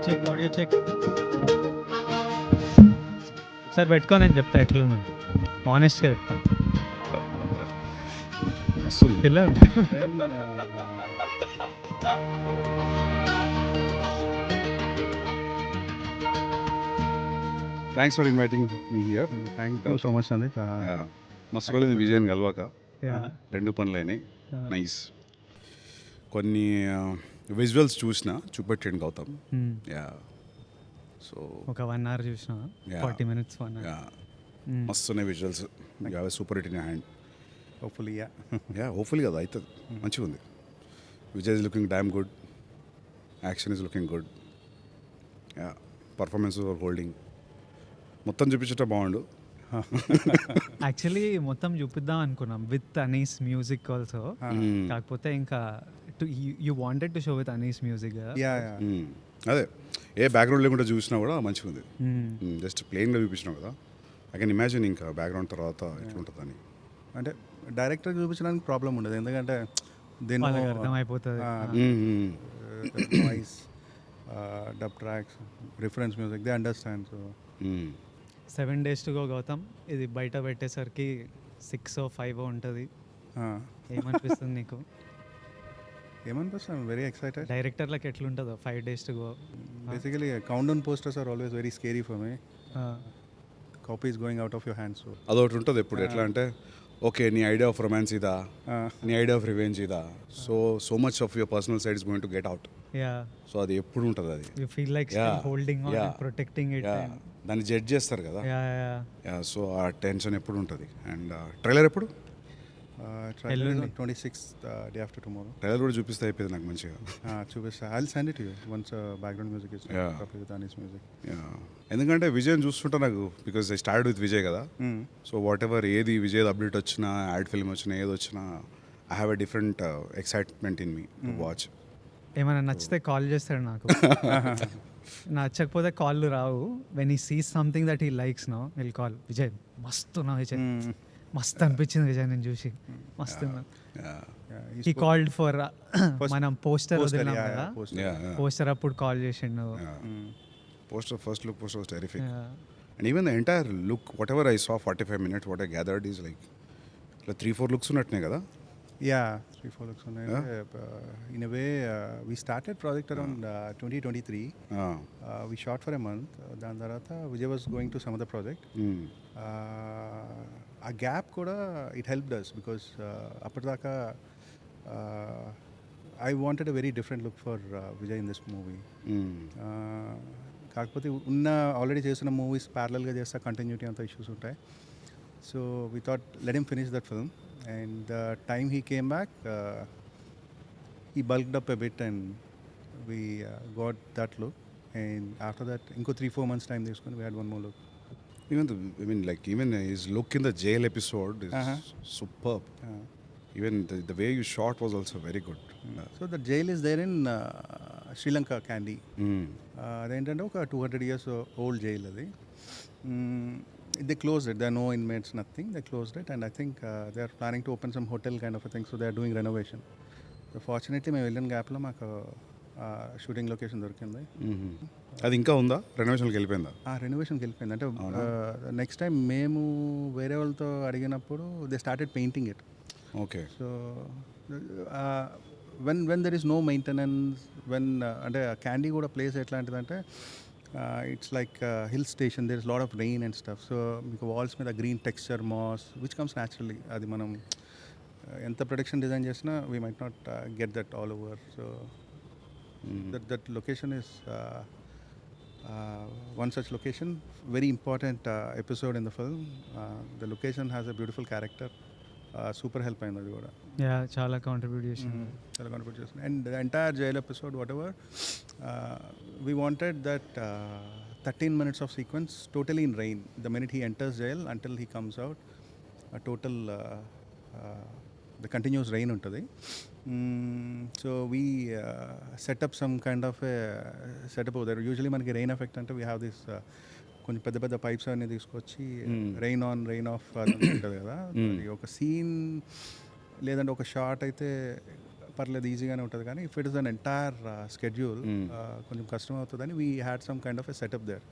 Check sir పెట్టుకో, నేను చెప్తా ఎట్లా ఆనెస్ట్గా చెప్తాను. Thanks for inviting me here. Thank you so much అండి. మస్తు రోజులు విజయన్ కలవాక, రెండు పనులైనాయి. నైస్. కొన్ని విజువల్స్ చూపెట్టండి గౌతమ్. యా, సో ఒక 1 hour చూసిన, 40 minutes 1 hour. మస్తు ఉన్నాయి visuals. You have super hit in hand. Hopefully hopefully కదా అవుతుంది. మంచిగా ఉంది. Vijay is looking damn good, action is looking good, performance holding. మొత్తం చూపించట బాగుండు. యాక్చువల్లీ మొత్తం చూపిద్దాం అనుకున్నాం విత్ అనీస్ మ్యూజిక్ ఆల్సో. కాకపోతే ఇంకా you wanted to show with Ani's music. అదే ఏ బ్యాక్గ్రౌండ్ లేకుండా చూసినా కూడా మంచిగా ఉంది. జస్ట్ ప్లెయిన్గా చూపించినావు కదా, ఐ కెన్ ఇమాజిన్ ఇంకా బ్యాక్గ్రౌండ్ తర్వాత ఎట్లుంటుందని. అంటే డైరెక్టర్ చూపించడానికి ప్రాబ్లం ఉండదు, ఎందుకంటే దీని అర్థమైపోతుంది. Voice, dub tracks, reference music, they understand. So 7 days to go Gautam. ఇది బయట పెట్టేసరికి 6 or 5 ఉంటుంది. ఏమనిపిస్తుంది నీకు? ఏమనిపిస్తుంది? Very excited. డైరెక్టర్లకు ఎట్లుంటుందో 5 days to go? Basically countdown posters are always very scary for me. Copy is going out of your hands. అదొకటి ఉంటుంది ఎప్పుడు. ఎట్లా అంటే ఓకే, నీ ఐడియా ఆఫ్ రొమాన్స్ ఇదా, నీ ఐడియా ఆఫ్ రివెంజ్ ఇదా, so much of your personal side is going to get out. So అది ఎప్పుడు ఉంటుంది, అది you feel like holding on and protecting it. దాన్ని జడ్జ్ చేస్తారు కదా. సో ఆ టెన్షన్ ఎప్పుడు ఉంటుంది. అండ్ ట్రైలర్ ఎప్పుడు? 26th, day after tomorrow. Trailer కూడా చూపిస్తే అయిపోయింది నాకు మంచిగా. చూపిస్తా. I will send it to you once background music is copy with Ani's music. ఎందుకంటే విజయ్ చూస్తుంటా నాకు, because I start with Vijay కదా. సో వాట్ ఎవర్ ఏది విజయ్ అప్డేట్ వచ్చినా, యాడ్ ఫిల్మ్ వచ్చినా, ఏది వచ్చినా, I have a different excitement in me to watch. ఏమైనా నచ్చితే కాల్ చేస్తాడు నాకు. నచ్చకపోతే కాళ్ళు రావు. When he sees something that he likes no will call, Vijay మస్తున్నా, విజయ్ మస్తు అనిపించింది విజయ్ నేను చూసి, మస్తున్నా. హీ కాల్డ్ ఫర్ మనం పోస్టర్ వదిలినాం కదా, పోస్టర్ అప్పుడు కాల్ చేసిండు. Poster, first look poster was terrific. And even the entire look, whatever I saw 45 minutes, what I gathered is like 3-4 looks unnatne kada. 3-4 looks unnai. In a way, we started project around 2023. We shot for a month. Dan tarata Vijay was going to some other project. A gap kuda it helped us because appadaka I wanted a very different look for Vijay in this movie. కాకపోతే ఉన్న already చేసిన movies ప్యారలల్గా చేస్తే continuity అంత issues ఉంటాయి. So we thought let him finish that film. And the time he came back he bulked up a bit and we got that look. And after that ఇంకో 3-4 months time తీసుకొని we had one more look. Even his look in the jail episode is superb. Even the way you shot was also very good. So the jail is there in Sri Lanka, Kandy. అదేంటంటే ఒక 200 years old jail అది. They closed it. There are no inmates, nothing. They closed it and I think they are planning to open some hotel kind of a thing. So they are doing renovation. So fortunately మేము వెళ్ళిన గ్యాప్లో మాకు shooting location దొరికింది. అది ఇంకా ఉందా? రెనోవేషన్కి వెళ్ళిపోయిందా? రెనోవేషన్కి వెళ్ళిపోయింది. అంటే నెక్స్ట్ టైం మేము వేరే వాళ్ళతో అడిగినప్పుడు they started painting it. Okay. So when there is no maintenance, when అంటే క్యాండీ కూడా ప్లేస్ ఎట్లాంటిదంటే it's like hill station, there is lot of rain and stuff. So మీకు వాల్స్ మీద green texture, moss which comes naturally. అది మనం ఎంత protection design చేసినా we might not get that all over. So that location is one such location. Very important episode in the film. The location has a beautiful character. Super help అయింది అది కూడా. చాలా contribute చేసింది. And the entire jail episode what ever we wanted that 13 minutes of sequence totally in rain. The minute he enters jail until he comes out, a total the continuous rain ఉంటుంది. So we set up some kind of a setup over there. Usually మనకి rain effect అంటే we have this కొంచెం పెద్ద పెద్ద pipes అన్నీ తీసుకొచ్చి rain on rain of ఉంటుంది కదా. ఒక సీన్ లేదంటే ఒక షాట్ అయితే పర్లేదు ఈజీగానే ఉంటుంది కానీ if it is an entire schedule కొంచెం కష్టం అవుతుందని we had some kind of a setup there.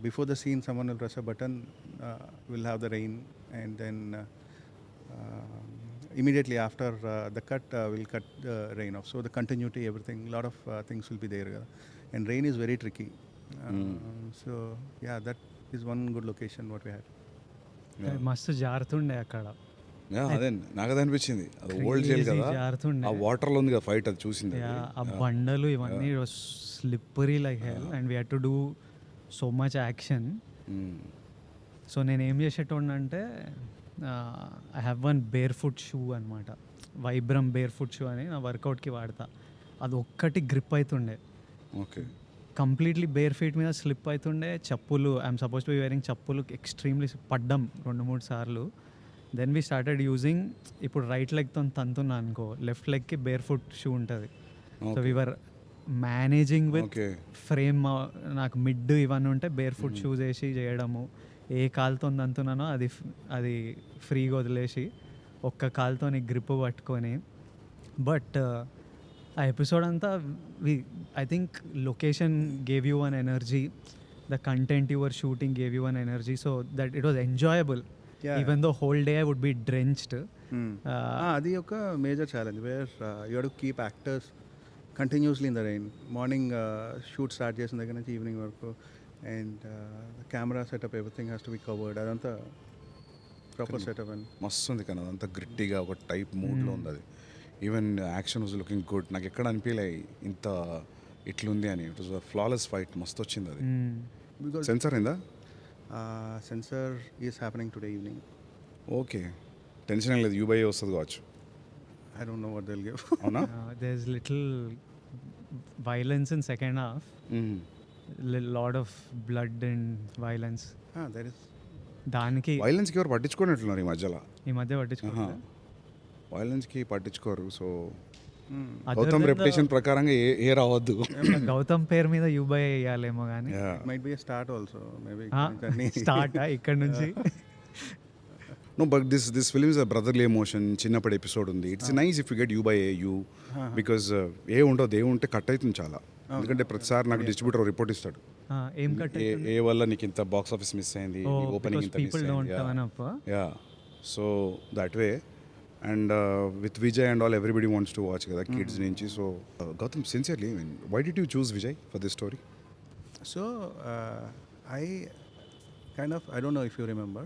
Before the scene, someone will press a button, we'll have the rain, and then immediately after the cut, we'll cut the rain off. So the continuity, everything, a lot of things will be there. And rain is very tricky. So yeah, that is one good location what we had. మస్తు జారుతుండే అక్కడ. అదే నాకు అది అనిపించింది. అది old jail కదా, జారుతుండే ఆ వాటర్లో ఉంది కదా ఫైట్, అది చూసింది. ఆ బండలు ఇవన్నీ slippery like hell and we had to do so much action. So నేను ఏం చేసేటోడినంటే I have one bare foot shoe అనమాట, వైబ్రమ్ బేర్ ఫుట్ షూ అని నా వర్కౌట్కి వాడతా. అది ఒక్కటి గ్రిప్ అవుతుండే, ఓకే, కంప్లీట్లీ బేర్ ఫీట్ మీద స్లిప్ అవుతుండే. చెప్పులు, I'm suppose to be wearing చెప్పులు, ఎక్స్ట్రీమ్లీ పడ్డం 2-3 సార్లు. దెన్ వీ స్టార్టెడ్ యూజింగ్, ఇప్పుడు రైట్ లెగ్తో తంతున్నా అనుకో, లెఫ్ట్ లెగ్కి బేర్ ఫుట్ షూ ఉంటుంది. So we were managing with frame. నాకు మిడ్ ఇవన్నీ ఉంటే బేర్ ఫుట్ షూస్ వేసి చేయడము. ఏ కాలుతో అంతున్నానో అది ఫ్రీగా వదిలేసి ఒక్క కాలుతో గ్రిప్ పట్టుకొని. బట్ ఆ ఎపిసోడ్ అంతా I think location gave you an energy, the content your shooting gave you an energy, so that it was enjoyable even though whole day I would be drenched. అది ఒక major challenge where you have to keep actors continuously in the rain. Morning shoot start చేసిన దగ్గర నుంచి evening వరకు, and camera setup everything has to be covered. అదంతా proper setup and మస్తు ఉంది కానీ అదంతా గ్రిట్టీగా ఒక టైప్ మూడ్లో ఉంది అది. Even action was looking good. నాకు ఎక్కడ అనిపించలే ఇంత ఇట్లుంది అని. It was a flawless fight, మస్తు వచ్చింది అది. బికాస్ సెన్సార్ అయిందా? Censor is happening today evening. Okay, tension ఏం లేదు, యూబై వస్తుంది కావచ్చు. I don't know what they'll give. అవునా? There's little violence in second half. Lot of blood and violence. There is. దానికి వైలెన్స్కి ఎవరు పట్టించుకున్నట్లున్నారు ఈ మధ్య పట్టించుకోవాలి. వైలెన్స్కి పట్టించుకోరు. సో గౌతమ్ రెప్యుటేషన్ ప్రకారంగా ఏ రావద్దు. గౌతమ్ పేరు మీద యూబై వేయాలేమో కానీ Might be a start also. Maybe. Start ఇక్కడ నుంచి. No, but this film is a brotherly emotion. చిన్నప్పటి ఎపిసోడ్ ఉంది. It's nice if you get you by you, because ఏ ఉండదు, ఏ ఉంటే కట్ అవుతుంది చాలా. ఎందుకంటే ప్రతిసారి నాకు డిస్ట్రిబ్యూటర్ రిపోర్ట్ ఇస్తాడు, ఏం కట్ ఏ వల్ల నీకు ఇంత బాక్స్ ఆఫీస్ మిస్ అయింది, ఓపెనింగ్ ఇంత మిస్ అయింది. Yeah, so that way. And with Vijay and all everybody wants to watch కదా, కిడ్స్ నుంచి. So Gautam, sincerely, why did you choose Vijay for this story? So I kind of, I don't know if you remember.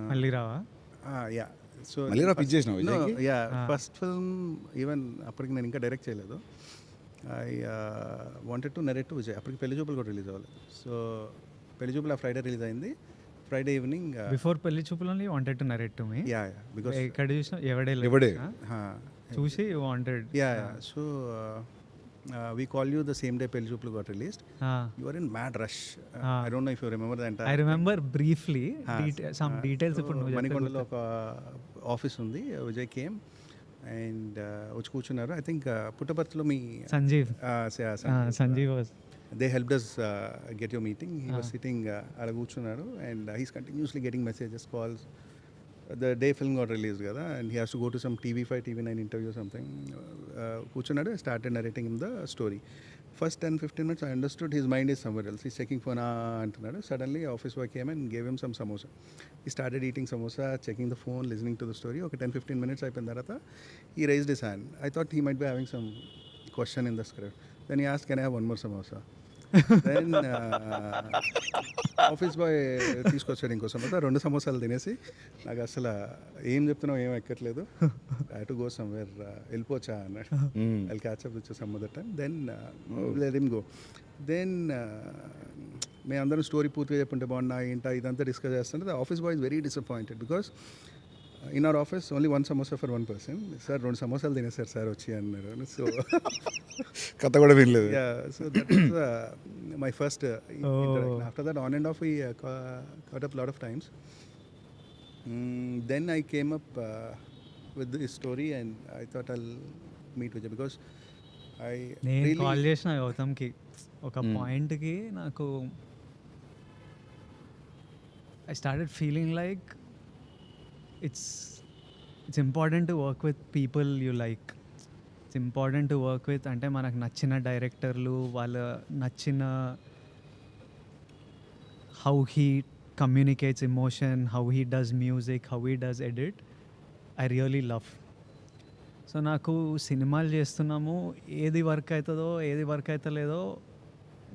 మళ్ళీ రావా? Yeah. So మళ్ళీ రా pitch చేసినావు విజయ్కి? Yeah, first film even అప్పటికి నేను ఇంకా డైరెక్ట్ చేయలేదు. I wanted to narrate to Vijay. అప్పటికి పెళ్లి చూపులు కూడా రిలీజ్ అవ్వలేదు. సో పెళ్లి చూపులు ఆ ఫ్రైడే రిలీజ్ అయింది. ఫ్రైడే ఈవినింగ్ బిఫోర్ పెళ్లి చూపులు only wanted to narrate to me. Yeah because ఎక్కడ చూసినా ఎవడే చూసి wanted. Yeah so we call you the same day Pelli Choopulu got released. You were in mad rush. I don't know if you remember the entire. I remember briefly. Some details ఇప్పుడు నువ్వు మణికొండలో ఒక office ఉంది. Vijay came and వచ్చి కూర్చున్నారు. I think పుట్టపర్తిలో మీ Sanjeev was. They helped us get your meeting. He was sitting అలా కూర్చున్నారు and he's continuously getting messages, calls. The day film got released kada, and he has to go to some TV5, TV9 interview or something. Kuchunadu, I started narrating him the story. First 10-15 minutes I understood his mind is somewhere else. He's checking phone antunadu. Suddenly office boy came and gave him some samosa. He started eating samosa, checking the phone, listening to the story. Okay, 10-15 minutes అయిపోయిన తర్వాత he raised his hand. I thought he might be having some question in the script. Then he asked, can I have one more samosa? Then office boy తీసుకొచ్చాడు ఇంకో సమోసా. 2 సమోసాలు తినేసి నాకు అసలు ఏం చెప్తున్నావు ఏం ఎక్కట్లేదు, ఐ టు గో సమ్వేర్, వెళ్ళిపోవచ్చా అన్నాడు. I catch up with some other time. Then let him go. Then మేము అందరం స్టోరీ పూర్తిగా చెప్పుంటే బాగున్నా ఏంటా ఇదంతా డిస్కస్ చేస్తుంటే office boy is very disappointed because in our office only 1 samosa for 1 person. Sir 2 సమోసాలు తినేసారు సార్ వచ్చి అన్నారు. సో కథ కూడా వినలేదు. So that is my first interaction. After that on and of we caught up lot of times. Then I came up with this story and I thought I'll meet Vijay because నేను call చేసిన గౌతమ్కి ఒక పాయింట్కి నాకు I started feeling like it's important to work with people you like. It's important to work with అంటే మనకు నచ్చిన డైరెక్టర్లు, వాళ్ళ నచ్చిన how he communicates emotion, how he does music, how he does edit, I really love. So నాకు సినిమాలు చేస్తున్నాము, ఏది వర్క్ అవుతుందో ఏది వర్క్ అవుతలేదో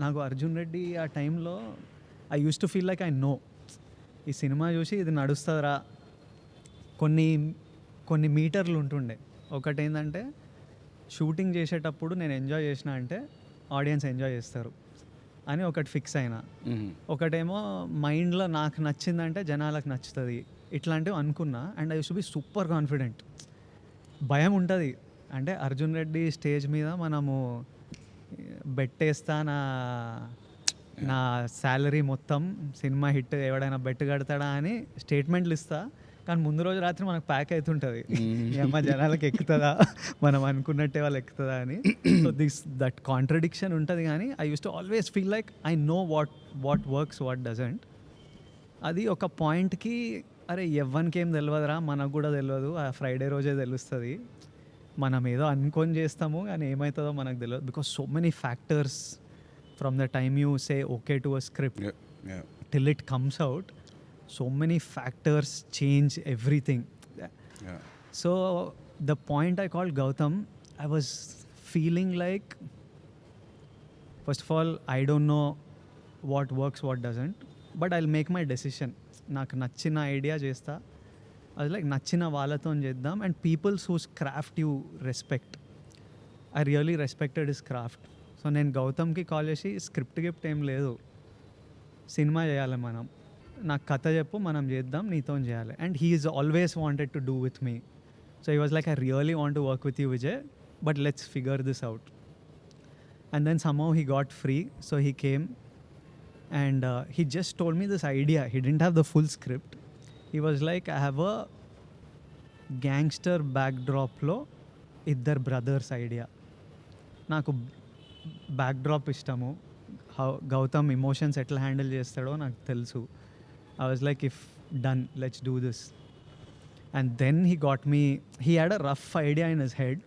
నాకు అర్జున్ రెడ్డి ఆ టైంలో I use to feel like I know ఈ సినిమా చూసి ఇది నడుస్తుందిరా. కొన్ని మీటర్లు ఉంటుండే. ఒకటి ఏంటంటే షూటింగ్ చేసేటప్పుడు నేను ఎంజాయ్ చేసిన అంటే ఆడియన్స్ ఎంజాయ్ చేస్తారు అని ఒకటి ఫిక్స్ అయినా. ఒకటేమో మైండ్లో నాకు నచ్చిందంటే జనాలకు నచ్చుతుంది, ఇట్లాంటివి అనుకున్నా. And I use to be super confident. భయం ఉంటుంది అంటే అర్జున్ రెడ్డి స్టేజ్ మీద మనము బెట్టేస్తా, నా శాలరీ మొత్తం సినిమా హిట్ ఎవడైనా బెట్ కడతాడా అని స్టేట్మెంట్లు ఇస్తా. కానీ ముందు రోజు రాత్రి మనకు ప్యాక్ అవుతుంటుంది, ఏమన్నా జనాలకు ఎక్కుతుందా, మనం అనుకున్నట్టే వాళ్ళు ఎక్కుతుందా అని. సో దట్ కాంట్రడిక్షన్ ఉంటుంది. కానీ I use to always feel like I know what works, what doesn't. అది ఒక పాయింట్కి అరే ఎవ్వనికి ఏం తెలియదురా, మనకు కూడా తెలియదు, ఆ ఫ్రైడే రోజే తెలుస్తుంది, మనం ఏదో అనుకొని చేస్తాము కానీ ఏమవుతుందో మనకు తెలియదు. Because so many factors from the time you say okay to a script till it comes out, so many factors change everything. So the point I called Gowtham, I was feeling like, first of all, I don't know what works, what doesn't, but I'll make my decision. నాకు నచ్చిన idea చేస్తా, అది like నచ్చిన వాళ్ళతో చేద్దాం. And peoples whose craft you respect, I really respected his craft. So నేను గౌతమ్కి call చేసి స్క్రిప్ట్ గిఫ్ట్ ఏం లేదు, సినిమా చేయాలి మనం, నాకు కథ చెప్పు, మనం చేద్దాం, నీతో చేయాలి. And he is always wanted to do with me. So he was like I really want to work with you Vijay, but let's figure this out. And then somehow he got free, so he came and he just told me this idea. He didn't have the full script. He was like, I have a gangster backdrop lo iddar brothers idea. నాకు backdrop ఇష్టము, how Gautam emotions ఎట్లా handle చేస్తాడో నాకు తెలుసు. I was like if done, let's do this. And then he got me, he had a rough idea in his head,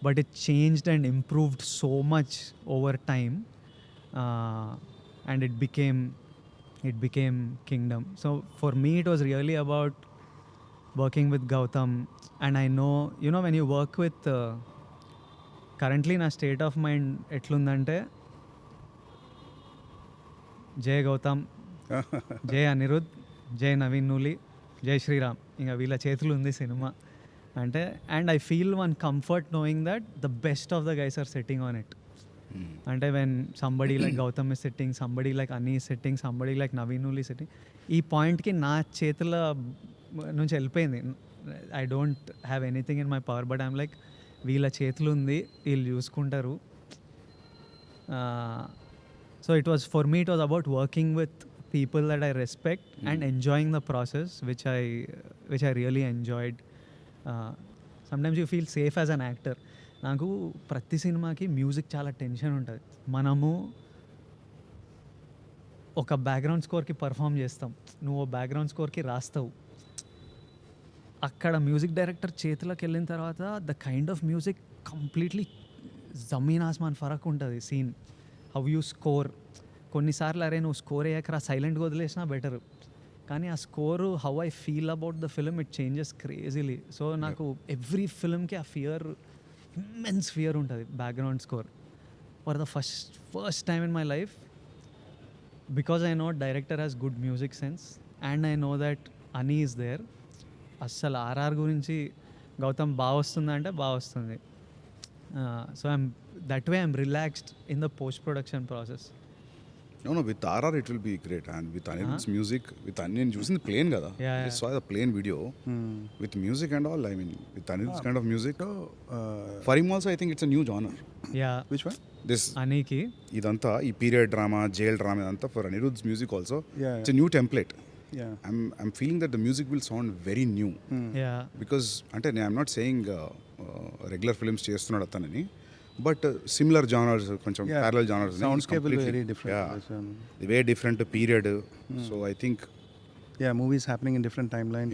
but it changed and improved so much over time. And it became kingdom. So for me it was really about working with Gowtham. And I know, you know, when you work with currently na state of mind etlundante, Jay Gowtham, Jay Anirudh, Jay Naveen Nuli, Jay Shri Ram, inga veela chethulu undi cinema ante. And I feel one comfort knowing that the best of the guys are sitting on it. అంటే when somebody like Gautam is sitting, somebody like Ani is sitting, somebody like Naveen ఉల్ sitting, ఈ పాయింట్కి నా చేతుల నుంచి వెళ్ళిపోయింది. I don't have anything in my power, but I'm like వీళ్ళ చేతులు ఉంది, వీళ్ళు చూసుకుంటారు. So it was for me, it was about working with people that I respect and enjoying the process, which I really enjoyed. Sometimes you feel safe as an actor. నాకు ప్రతి సినిమాకి music చాలా tension ఉంటుంది. మనము ఒక background స్కోర్కి perform చేస్తాం, నువ్వు background స్కోర్కి రాస్తావు. అక్కడ మ్యూజిక్ డైరెక్టర్ చేతిలోకి వెళ్ళిన తర్వాత the kind of music completely జమీన్ ఆస్మాన్ ఫరక్ ఉంటుంది. సీన్ హౌ యూ స్కోర్, కొన్నిసార్లు అరే నువ్వు స్కోర్ అయ్యాక సైలెంట్గా వదిలేసినా బెటర్, కానీ ఆ score how I feel about the film, it changes crazily. So నాకు ఎవ్రీ ఫిలింకి ఆ ఫియర్, immense fear ఉంటుంది background score. For the first time in my life, because I know director has good music sense and I know that అనీ is there. అస్సలు RR గురించి గౌతమ్ బాగా వస్తుందంటే బాగా వస్తుంది. So that way I'm relaxed in the post production process. No, with RR it will be great, and with Anirudh's music, with Aniruddh using the plane kada. I saw the plane video with music and all. I mean, with Anirudh's kind of music. For him also, I think it's a new genre. Yeah. Which one? This Aniki. Idanta, ee period drama, jail drama, idanta for Anirudh's music also. Yeah. It's a new template. Yeah. I'm feeling that the music will sound very new. Yeah. Because ante I'm not saying regular films చేస్తున్నాడు అతనని, but similar genres, కొంచెం parallel genres, soundscape very different, very different period. So I think movies happening in different timeline.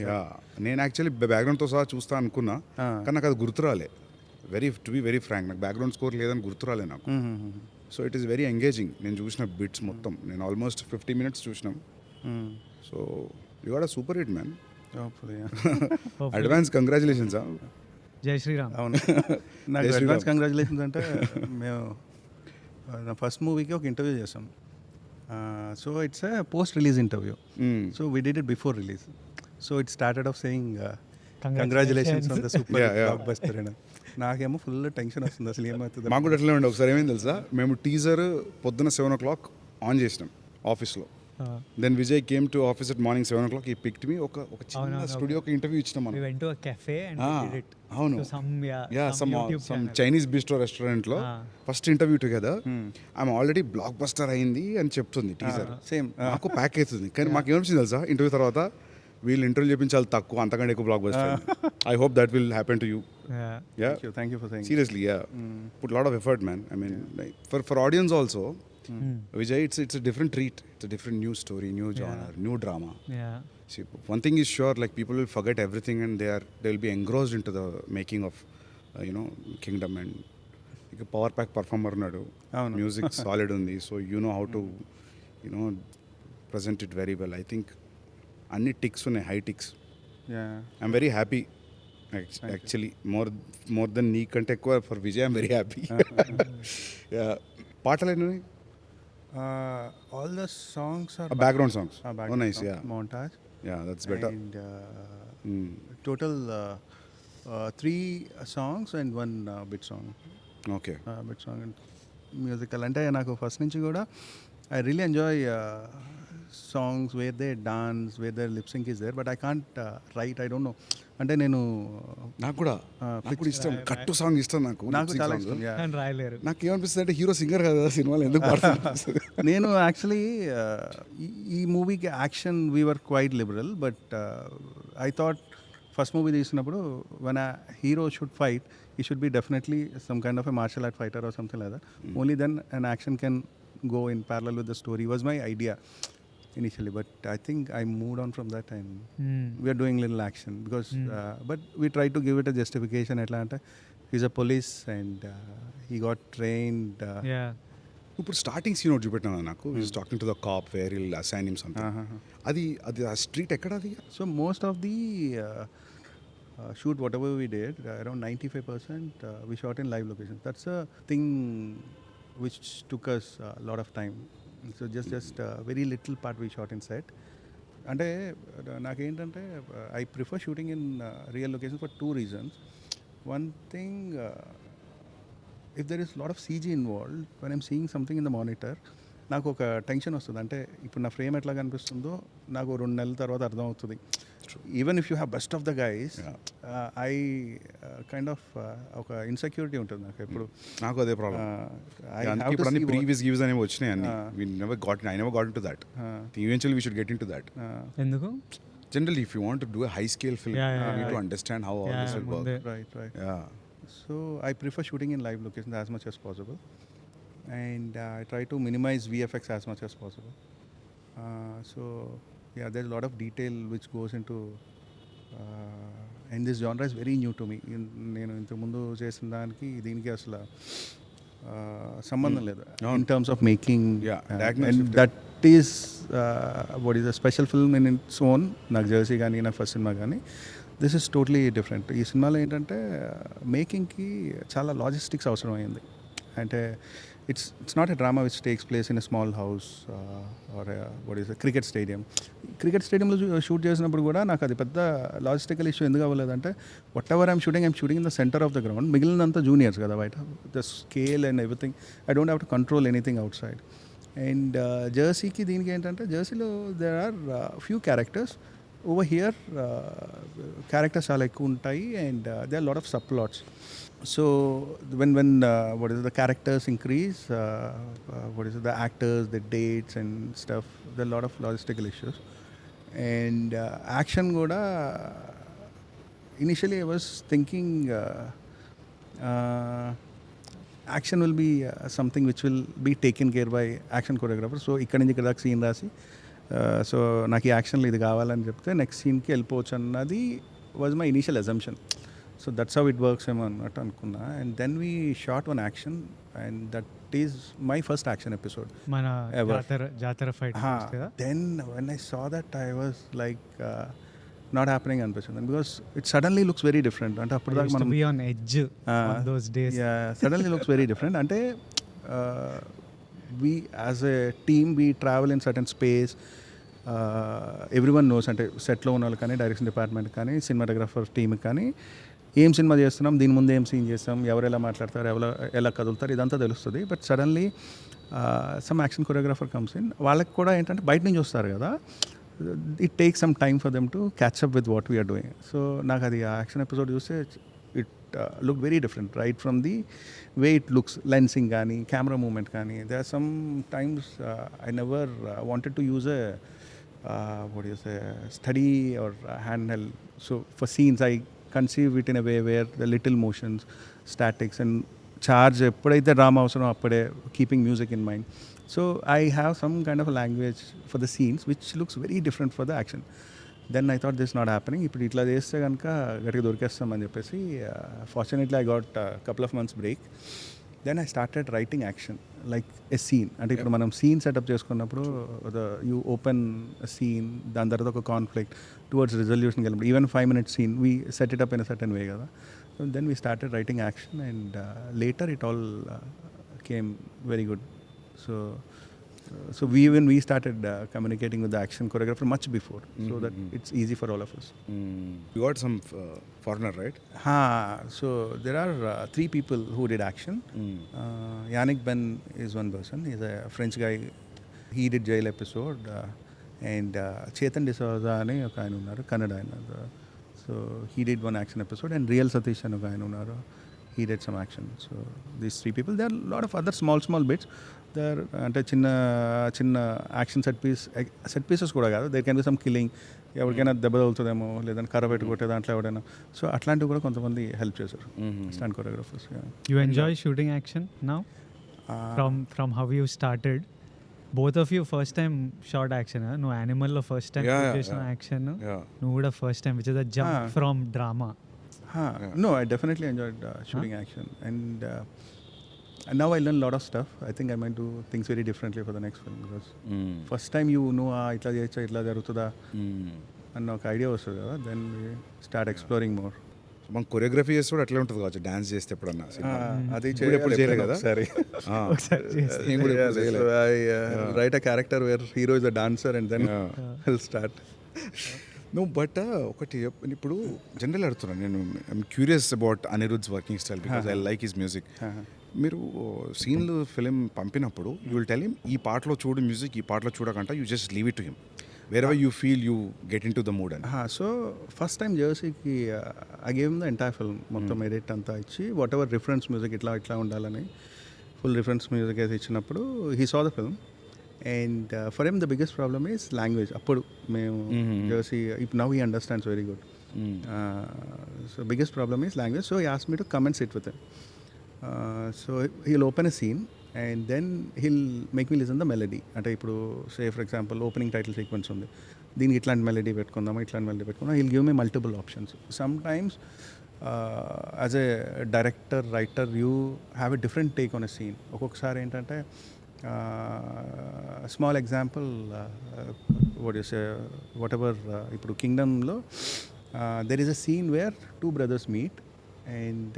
నేను actually బ్యాక్గ్రౌండ్తో సహా చూస్తా అనుకున్నా, కానీ నాకు అది గుర్తురాలే. టు బి వెరీ ఫ్రాంక్, నాకు బ్యాక్గ్రౌండ్ స్కోర్ లేదని గుర్తురాలే నాకు. So it is very engaging. నేను చూసిన బిట్స్ మొత్తం నేను ఆల్మోస్ట్ 50 minutes చూసినాం. So you got a super hit man. Advance congratulations. జై శ్రీరామ్. అవును, నాకు అడ్వాన్స్ కంగ్రాచులేషన్స్ అంటే మేము నా ఫస్ట్ మూవీకి ఒక ఇంటర్వ్యూ చేసాం. So it's a post release interview. So we did it before release. So it started off saying congratulations on the super block buster అని. నాకేమో ఫుల్ టెన్షన్ వస్తుంది అసలు ఏమవుతుంది. మాకు కూడా అట్లే ఉండే. ఒకసారి ఏమైంది తెలుసా, మేము టీజర్ పొద్దున 7 o'clock ఆన్ చేసినాం ఆఫీస్లో. Then Vijay came to office at morning 7 o'clock. ఈ పిక్డ్ మీ ఒక చిన్న స్టూడియోకి ఇంటర్వ్యూ ఇచ్చినాం మనం. We went to a cafe and we did it. అవును, So some YouTube some channel. Chinese bistro రెస్టారెంట్లో ఫస్ట్ ఇంటర్వ్యూ టుగెదర్. ఆమె ఆల్రెడీ బ్లాక్ బస్టర్ అయింది అని చెప్తుంది టీజర్. సేమ్ నాకు ప్యాక్ అవుతుంది. కానీ మాకు ఏమనిపించింది తెలుసా, ఇంటర్వ్యూ తర్వాత వీళ్ళు ఇంటర్వ్యూ చెప్పించాలి తక్కువ, అంతకంటే ఎక్కువ block buster. I hope that will happen to you. Yeah. Thank you for saying. Seriously, yeah. Put a lot of effort, man. I mean, like, for audience also, Vijay, it's a different treat. It's a different new story, new genre, new drama. Yeah. See, one thing is sure, like people will forget everything and they'll be engrossed into the making of, Kingdom. And like a power pack performer nadu. Music solid undi, so you know how to, present it very well. I think anni ticks unnai, high ticks. Yeah. I'm very happy. Actually, more than nee kante ekkuva for Vijay, I'm very happy. Yeah. పాటలు ఎన్ని? All the songs are Background songs. background Oh, nice. songs, Yeah. montage. Yeah, that's better. And total 3 songs and 1 bit song. Okay. Bit song and musical. అంటే నాకు first నుంచి కూడా I really enjoy songs where they dance, where their lip sync is there, but I can't write. I don't know. అంటే నేను నాకు కూడా ఇష్టం, కట్టు సాంగ్ ఇష్టం నాకు చాలా ఇష్టం. కానీ రాయలేరు. నాకు ఏమనిపిస్తుంది అంటే హీరో సింగర్ కదా సినిమాలో ఎందుకు పాడుతున్నారు. నేను యాక్చువల్లీ ఈ మూవీకి action we were quite liberal, but I thought first movie తీసినప్పుడు when a hero should fight he should be definitely some kind of a martial art fighter or something like that. Only then an action can go in parallel with the story was my idea initially, but I think I moved on from that and we are doing little action because but we try to give it a justification. Atlanta, he's a police and he got trained. Yeah. ఇప్పుడు starting scene ఒకటి చూపెట్టినా నాకు, talking to the cop where will assign him something. అది ఆ street ఎక్కడ అది? So most of the shoot whatever we did, around 95% we shot in live locations. That's a thing which took us a lot of time. So just very little part we shot in set. అంటే నాకేంటంటే I prefer shooting in real locations for 2 reasons. One thing, if there is a lot of CG involved, when I'm seeing something in the monitor, నాకు ఒక tension వస్తుంది. అంటే ఇప్పుడు నా frame ఎట్లా కనిపిస్తుందో నాకు 2 నెలల తర్వాత అర్థమవుతుంది. Even if you have best of the guys, I kind of ఒక ఇన్సెక్యూరిటీ ఉంటుంది నాకు ఎప్పుడు. నాకు అదే ప్రాబ్లం. ఇప్పుడు అన్ని ప్రీవియస్ గివ్స్ అనేవి వచ్చినాయి అన్ని. I never got into that. Eventually we should get into that. ఎందుకు? Generally, if you want to do a high scale film, you need to understand how all this will work. Right. Yeah. So I prefer shooting in live locations as much as possible, and I try to minimize VFX as much as possible. So yeah, there's a lot of detail which goes into and this genre is very new to me. నేను ఇంతకు ముందు చేసిన దానికి దీనికి అసలు సంబంధం లేదు in terms of making. And that is what is a special film in its own. నాకు జెర్సీ కానీ నా ఫస్ట్ సినిమా కానీ దిస్ ఇస్ టోటలీ డిఫరెంట్. ఈ సినిమాలో ఏంటంటే మేకింగ్కి చాలా లాజిస్టిక్స్ అవసరం అయింది. అంటే it's not a drama which takes place in a small house or a cricket stadium. Cricket స్టేడియంలో షూట్ చేసినప్పుడు కూడా నాకు అది పెద్ద లాజిస్టికల్ ఇష్యూ ఎందుకు అవ్వలేదంటే whatever I'm shooting in the centre of the ground. మిగిలినంతా జూనియర్స్ కదా బయట. The scale and everything I don't have to control anything outside. అండ్ జెర్సీకి దీనికి ఏంటంటే జెర్సీలో there are few characters. Over here characters చాలా ఎక్కువ ఉంటాయి and they are lot of subplots. So when what is it, the characters increase, what is it, the actors, the dates and stuff, there are a lot of logistical issues. And action kuda initially I was thinking action will be something which will be taken care by action choreographer. So ikkada nunchi ikkada scene rasi so నాకు ఈ యాక్షన్లో ఇది కావాలని చెప్తే next సీన్కి వెళ్ళిపోవచ్చు అన్నది was my initial assumption. So that's how it works ఏమో అన్నట్టు అనుకున్నా. And then we shot one action and that is my first action episode మన Ever. జాతర ఫైట్ కదా. Then when I saw that I was like not happening అనిపించింది, because it suddenly looks very different. అంటే అప్పుడు దాకా మనం be on edge on those days. Suddenly looks very different. అంటే we as a team we travel in certain space, everyone knows, అంటే సెట్లో ఉన్న వాళ్ళు కానీ డైరెక్షన్ డిపార్ట్మెంట్ కానీ సినిమాటోగ్రఫర్ టీమ్ కానీ ఏం సినిమా చేస్తున్నాం, దీని ముందు ఏం సీన్ చేస్తాం, ఎవరు ఎలా మాట్లాడతారు, ఎలా కదులుతారు, ఇదంతా తెలుస్తుంది. But suddenly some action choreographer comes in, వాళ్ళకి కూడా ఏంటంటే బయట నుంచి వస్తారు కదా, it take some time for them to catch up with what we are doing. So నాకు అది ఆ యాక్షన్ ఎపిసోడ్ చూస్తే it look very different right from the way it looks, lensing కానీ కెమెరా మూమెంట్ కానీ. They are sometimes I never wanted to use a what do you say, study or handheld. So for scenes I conceive it in a way where the little motions, statics and charge ఎప్పుడైతే drama అవసరం అప్పుడే, keeping music in mind. So I have some kind of language for the scenes which looks very different for the action. Then I thought this not happening, ఇప్పుడు ఇట్లా చేస్తే కనుక గట్టిగా దొరికేస్తామని చెప్పేసి fortunately I got couple of months break. Then I started writing action like a scene. అంటే ఇప్పుడు మనం సీన్ సెటప్ చేసుకున్నప్పుడు యూ ఓపెన్ సీన్, దాని తర్వాత ఒక కాన్ఫ్లిక్ట్ టువర్డ్స్ రిజల్యూషన్కి వెళ్ళినప్పుడు even 5 minute scene we set it up in a certain way కదా. Then we started writing action and later it all came very good. So we started communicating with the action choreographer much before, so that it's easy for all of us. You got some foreigner, right? So there are 3 people who did action. Yannick Ben is one person. He's a French guy. He did Jail episode. And Chetan D'Souza ane oka ayana unnaru, Kannada ayana. So he did one action episode. And Real Satish ane oka ayana unnaru, he did some action. So these 3 people. There are a lot of other small bits. There అంటే చిన్న action set pieces కూడా కాదు, there can be some killing, ఎవరికైనా దెబ్బ తగులుతుందేమో, లేదంటే కర్ర పెట్టుకుంటే దాంట్లో ఎవడైనా. సో అట్లాంటివి కూడా కొంతమంది హెల్ప్ చేశారు stand choreographers. You enjoy shooting action now from how you started? Both of you first time short action, నువ్వు యానిమల్లో ఫస్ట్ టైం చేసిన యాక్షన్, నువ్వు కూడా first time which is a jump from drama. No, I definitely enjoyed shooting action, and now I learn a lot of stuff. I think I might do things very differently for the next film, because first time you know itla cheyacha itla jarugutuda anna oka idea vastadu kada, then we start exploring more. మనం choreography చేస్తే కూడా అట్లే ఉంటుంది కావచ్చు, dance చేస్తే ఎప్పుడన్నా. అది ఎప్పుడు చేయలేదు కదా. సరే, write a character where hero is a dancer and then I'll start. No, but ఒకటి ఇప్పుడు జనరల్ అడుగుతున్నాను నేను, I'm curious about Anirudh's working style, because I like his music. మీరు సీన్లు ఫిలిం పంపినప్పుడు యూ విల్ టెల్ హిమ్ ఈ పాటలో చూడు మ్యూజిక్, ఈ పాటలో చూడకంట, you just leave it to him wherever you feel you get into the mood అని. సో ఫస్ట్ టైం జర్సీకి I gave the entire film, మొత్తం ఎడిట్ అంతా ఇచ్చి వాట్ ఎవర్ రిఫరెన్స్ మ్యూజిక్ ఇట్లా ఉండాలని ఫుల్ రిఫరెన్స్ మ్యూజిక్ అయితే ఇచ్చినప్పుడు he saw the film. And for him the biggest problem is language. అప్పుడు మేము జర్సీ, ఇప్పుడు now he understands very good. So biggest problem is language. So he asked me to come and sit with him. So he'll open a scene and then he'll make me listen the melody. అంటే ఇప్పుడు say for example opening title sequence ఉంది, దీనికి ఇట్లాంటి melody పెట్టుకుందామా, ఇట్లాంటి melody పెట్టుకుందాం. Heal give me multiple options. Sometimes as a director writer you have a different take on a scene. ఒక్కొక్కసారి ఏంటంటే స్మాల్ ఎగ్జాంపుల్, వాట్ ఎవర్ ఇప్పుడు కింగ్డమ్లో there is a scene where 2 brothers meet and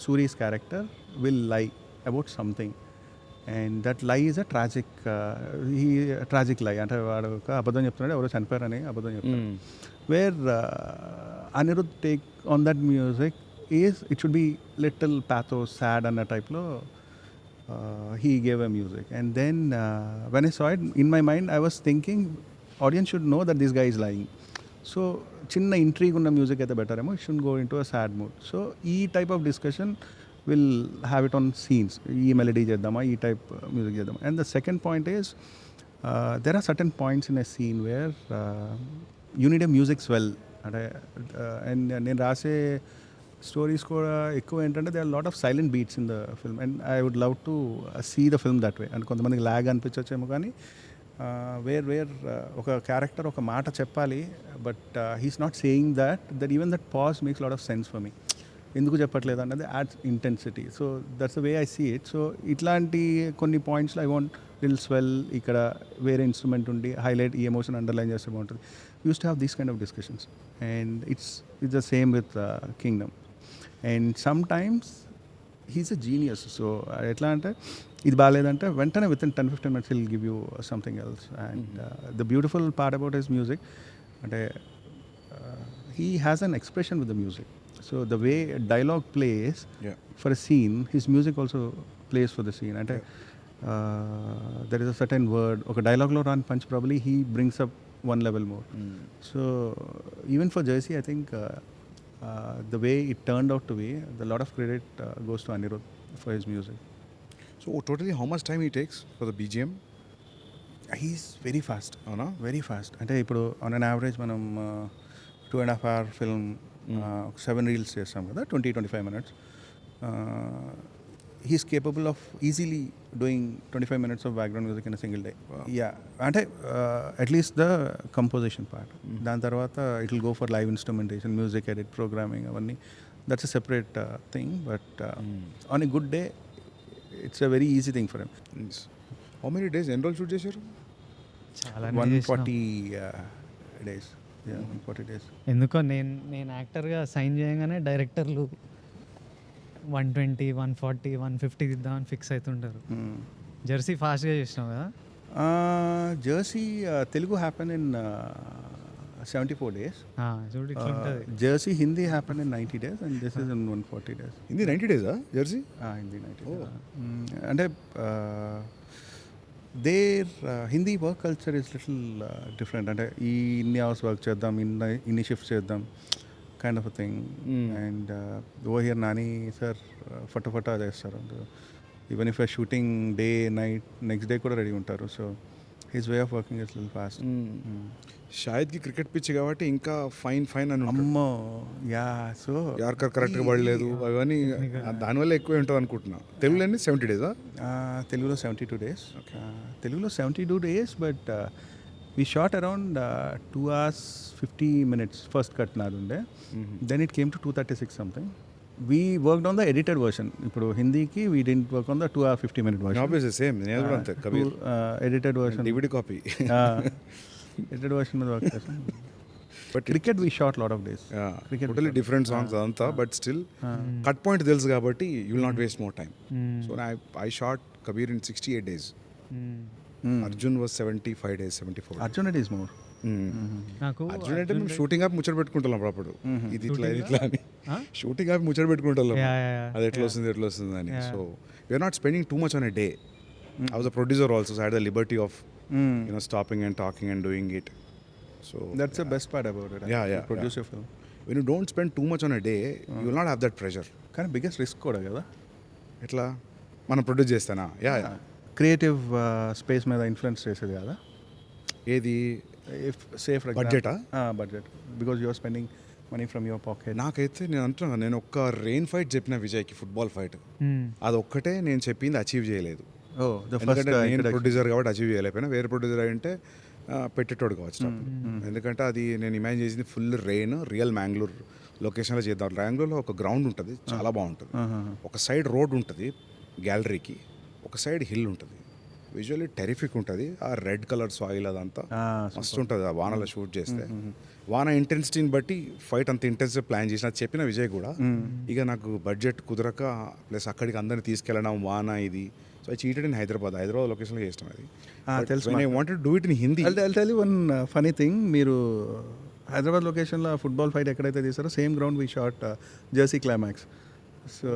Suri's character will lie about something, and that lie is a tragic lie. అంటే వాడు ఒక అబద్ధం చెప్తున్నాడు, ఎవరో చనిపోయారని అబద్ధం చెప్తాడు. Where Anirudh take on that music is it should be little pathos, sad అన్న టైప్లో he gave a music. And then when I saw it, in my mind I was thinking audience should know that this guy is lying. So చిన్న intrigue ఉన్న music అయితే better ఏమో, it should go into a sad mood. So ఈ type of discussion will have it on scenes. ఈ melody చేద్దామా, ఈ type music చేద్దామా. And the second point is there are certain points in a scene where you need a music swell. అంటే and నేను రాసే stories కూడా ఎక్కువ ఏంటంటే they are lot of silent beats in the film, and I would love to see the film that way. And కొంతమందికి lag అనిపించచ్చేమో, కానీ where ఒక క్యారెక్టర్ ఒక మాట చెప్పాలి, but he's not saying that even that pause makes lot of sense for me. ఎందుకు చెప్పట్లేదు అన్నది adds intensity. So that's the way I see it. So ఇట్లాంటి కొన్ని పాయింట్స్లో ఐ వాంట్ లిల్ స్వెల్, ఇక్కడ వేరే ఇన్స్ట్రుమెంట్ ఉండి హైలైట్ ఈ ఎమోషన్ అండర్లైన్ చేస్తే బాగుంటుంది. Use to have these kind of discussions and it's the same with Kingdom. And some times he's a genius. So ఎట్లా అంటే ఇది బాగాలేదంటే వెంటనే with in 10-15 minutes will give you something else. And the beautiful part about his music అంటే he has an expression with the music. So the way a dialogue plays for a scene, his music also plays for the scene. And there is a certain word, okay, dialogue lo run punch, probably he brings up one level more. So even for Jersey, I think the way it turned out to be, a lot of credit goes to Anirudh for his music. So totally how much time he takes for the BGM? He's very fast. Avuna? Very fast. అంటే ఇప్పుడు on an average మనం 2.5 hour film 7 reels చేస్తాం కదా, 20-25 minutes. He's capable of easily doing 25 minutes of background music in a single day. Wow. Yeah, అంటే at least the composition part. దాని తర్వాత it will go for live instrumentation, music edit, programming, అవన్నీ that's a separate thing. But on a good day it's a very easy thing for him. How many days ఎన్ని రోజులు shoot చేశారు? చాలా 140 days. 140 days. ఎందుకో నేను యాక్టర్గా sign చేయగానే డైరెక్టర్లు 120, 140, 150 ఇద్దామని ఫిక్స్ అవుతుంటారు. జెర్సీ ఫాస్ట్గా చేసినావు కదా. Jersey Telugu happen in 74 days. చూడు ఇట్లా ఉంటుంది. Jersey Hindi happen in 90 days and this is in 140 days. Hindi 90 days Jersey? Hindi 90 days. అంటే there Hindi work culture is little different. అంటే ఈ ఇన్ని అవర్స్ వర్క్ చేద్దాం, ఇన్ని షిఫ్ట్స్ చేద్దాం kind of a thing. And over here Nani sir ఫటాఫటా చేస్తారు. Even if shooting day night next day కూడా రెడీ ఉంటారు. So his way of working is little fast. షాహిద్కి క్రికెట్ పిచ్ కాబట్టి ఇంకా ఫైన్ అని అమ్మో యా. సో యార్కర్ కరెక్ట్గా పడలేదు అవన్నీ దానివల్ల ఎక్కువ ఉంటుంది అనుకుంటున్నా. తెలుగులో 70 days? తెలుగులో 72 days. తెలుగులో 72 days, but we shot around 2 hours 50 minutes first cut నాది ఉండే. Then it came to 236 something. We worked on the edited version. ఇప్పుడు హిందీకి we didn't work on the 2 hour 50 minute version. Obviously same నేను కూడా అంతే. Kabir edited version, DVD copy edited version మీద work చేస్తాం. But cricket we shot lot of days. Cricket totally different songs అదంతా. But still cut point తెలుసు కాబట్టి you will not waste more time. So I shot Kabir in 68 days. Arjun was 75 days, 74. Arjun it is more. నాకు అర్జున్ అంటే మేము shooting ఆపి ముచ్చట పెట్టుకుంటాం అప్పుడు. ఇది ఇట్లా అని షూటింగ్ ఆపి ముచ్చట పెట్టుకుంటాం అది ఎట్లా వస్తుంది అని. So we're not spending too much on a day. I was a producer also, so I had the liberty of stopping and talking and doing it. So that's the best part about it. Yeah. Produce your film. When you don't spend too much on a day, you will not have that pressure. Kind of biggest risk కూడా కదా ఎట్లా మనం produce చేస్తానా? Creative space మీద influence చేసేది కదా. ఏది safe బడ్జెటా? Budget, because you are spending money from your pocket. నాకైతే నేను అంటున్నా, నేను ఒక్క రెయిన్ ఫైట్ చెప్పిన విజయ్కి, ఫుట్బాల్ ఫైట్, అది ఒక్కటే నేను చెప్పింది అచీవ్ చేయలేదు. ఎందుకంటే నేను ప్రొడ్యూసర్ కాబట్టి అచీవ్ చేయలేకపోయినా. వేరే ప్రొడ్యూసర్ అంటే పెట్టేటోడు కావచ్చు. ఎందుకంటే అది నేను ఇమాజిన్ చేసింది ఫుల్ రెయిన్, రియల్ మ్యాంగ్లూర్ లొకేషన్లో చేద్దాం. మ్యాంగ్లూర్లో ఒక గ్రౌండ్ ఉంటుంది, చాలా బాగుంటుంది. ఒక సైడ్ రోడ్ ఉంటుంది గ్యాలరీకి, ఒక సైడ్ హిల్ ఉంటుంది. విజువల్లీ టెరిఫిక్ ఉంటుంది. ఆ రెడ్ కలర్ సాయిల్ అదంతా మస్తు ఉంటుంది. ఆ వానలో షూట్ చేస్తే వాన ఇంటెన్సిటీని బట్టి ఫైట్ అంత ఇంటెన్సివ్ ప్లాన్ చేసిన చెప్పిన విజయ్ కూడా. ఇక నాకు బడ్జెట్ కుదరక, ప్లస్ అక్కడికి అందరిని తీసుకెళ్ళడం, వాన ఇది. So I cheated in Hyderabad లొకేషన్లో చేస్తాం అది. తెలుసు. I wanted do it in Hindi. I'll tell you one funny thing. మీరు హైదరాబాద్ లొకేషన్లో ఫుట్బాల్ ఫైట్ ఎక్కడైతే తీసారో same ground we shot Jersey climax. So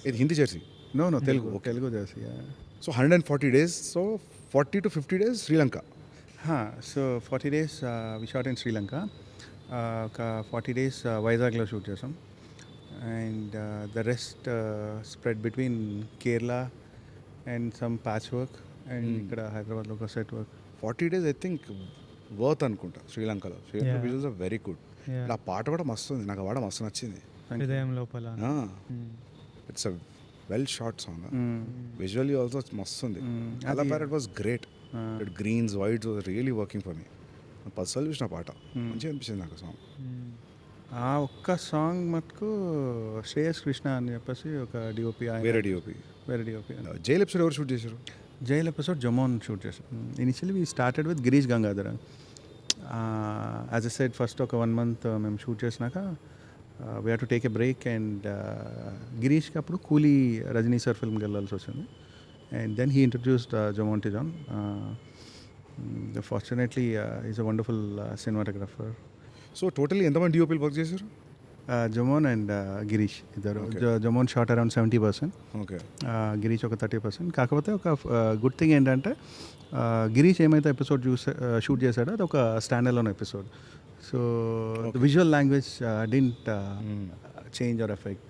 ఇది Hindi Jersey? No Telugu Jersey. So 140 days, so 40 to 50 days Sri Lanka. So 40 days we shot in Sri Lanka. ఒక 40 days వైజాగ్లో shoot చేసాం. And the rest spread between Kerala and some patch work and ఇక్కడ హైదరాబాద్లో ఒక set work. 40 days I think worth అనుకుంటా శ్రీలంకలో. Sri Lanka visuals are very good. ఆ పాట కూడా మస్తు ఉంది, నాకు ఆ పాట మస్తు నచ్చింది. హృదయం లోపల. It's a well short song. Visually also మస్తు ఉంది. అలా parrot was great. Greens whites was really working for me. Personal చూసిన పాట మంచిగా అనిపించింది నాకు సాంగ్. ఆ ఒక్క సాంగ్ మటుకు శ్రేయస్ కృష్ణ అని చెప్పేసి ఒక డిఓపి, వేరే డిఓపి. వేరే డిఓపి. జైల్ ఎపిసోడ్ ఎవరు షూట్ చేశారు? జైల్ ఎపిసోడ్ జమోన్ షూట్ చేశారు. Initially we started with Girish Gangadhar. As I said first ఒక 1 month మేము షూట్ చేసినాక we have to take a break and గిరీష్కి అప్పుడు కూలీ రజనీ సార్ ఫిల్మ్కి వెళ్ళాల్సి వచ్చింది. And then he introduced Jomon T John. Fortunately is a wonderful cinematographer. So totally ఎంతమంది డిఓపీలు వర్క్ చేశారు? జమోన్ అండ్ గిరీష్ ఇద్దరు. Jomon shot around 70%, okay, Girish ఒక 30%. కాకపోతే ఒక గుడ్ థింగ్ ఏంటంటే గిరీష్ ఏమైతే ఎపిసోడ్ షూట్ చేశాడో అది ఒక stand alone episode. So the visual language didn't change or effect.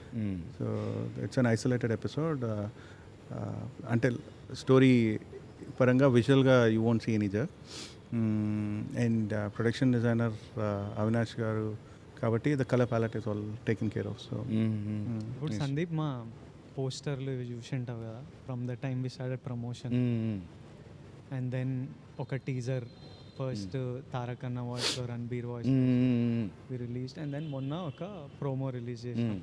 So it's an isolated episode. అంటే స్టోరీ పరంగా విజువల్గా you won't see any jerk. And production designer Avinash garu కాబట్టి the colour palette is all taken care of. So ఇప్పుడు సందీప్ మా పోస్టర్లు ఇవి చూసి ఉంటావు కదా, from the time we started promotion and then ఒక teaser first Tarak anna voice Ranbir voice we released and then మొన్న ఒక ప్రోమో రిలీజ్ చేసాం.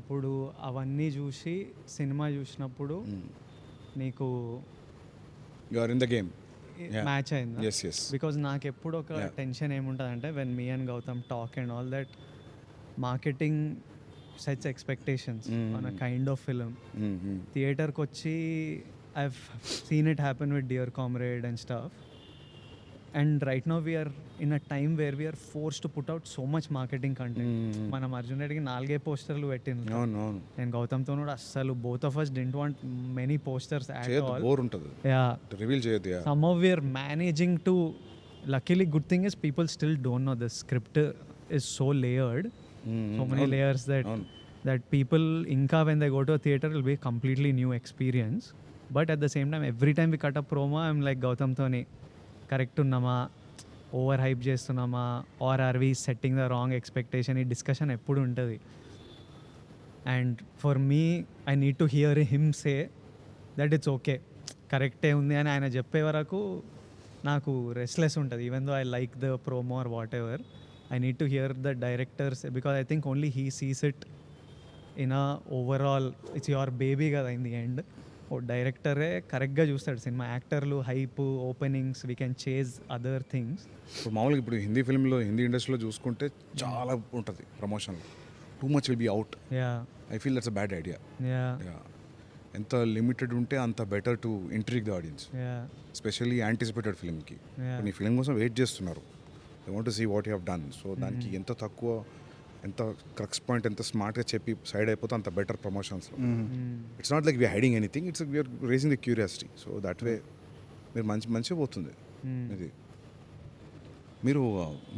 ఇప్పుడు అవన్నీ చూసి సినిమా చూసినప్పుడు నీకు you are in the game, match అయిందా? yes yes, బికాజ్ నాకు ఎప్పుడు ఒక టెన్షన్ ఏముంటుంది అంటే when me and Gautam talk and all that marketing sets expectations on a kind of film. థియేటర్కి వచ్చి I have seen it happen with Dear Comrade and stuff. And right now we're in a time where we're force to put out so much marketing content. మనం అర్జున్ రెడ్డికి 4 పోస్టర్లు పెట్టింది. నేను గౌతమ్తో కూడా అస్సలు both of us didn't want many posters at all. Bore ఉంటుంది, yeah, reveal చేయొద్దు. Some of we're managing to, luckily good thing is people still don't know the script is so layered, so many layers that people inka when they go to a theater will be a completely new experience. But at the same time every time we cut a promo I'm like Gautham toni correct unnama, over hype చేస్తున్నామా, or are we setting the wrong expectation? ఈ discussion ఎప్పుడు ఉంటుంది. And for me I need to hear him say that it's okay, కరెక్టే ఉంది అని ఆయన చెప్పే వరకు నాకు రెస్ట్లెస్ ఉంటుంది. Even though I like the promo or whatever, I need to hear the directors because I think only he sees it in a overall. It's your baby కదా in the end. ఓ డైరెక్టరే కరెక్ట్గా చూస్తాడు సినిమా. యాక్టర్లు hype, openings, we can chase other things. ఇప్పుడు మామూలుగా ఇప్పుడు హిందీ ఫిల్మ్లో, హిందీ ఇండస్ట్రీలో చూసుకుంటే చాలా ఉంటుంది ప్రమోషన్లో. Too much will be out. Yeah, I feel that's a bad idea. Yeah, ఎంత లిమిటెడ్ ఉంటే అంత better to intrigue the audience, yeah, especially anticipated ఫిల్మ్కి. నీ ఫిల్మ్ కోసం వెయిట్ చేస్తున్నారు, they want to see what you have done. So దానికి ఎంత తక్కువ, ఎంత క్రక్స్ పాయింట్ ఎంత స్మార్ట్గా చెప్పి సైడ్ అయిపోతే అంత బెటర్ ప్రమోషన్స్లో. It's not like we're hiding anything, it's we're raising the curiosity. So that way మీరు మంచిగా పోతుంది ఇది. మీరు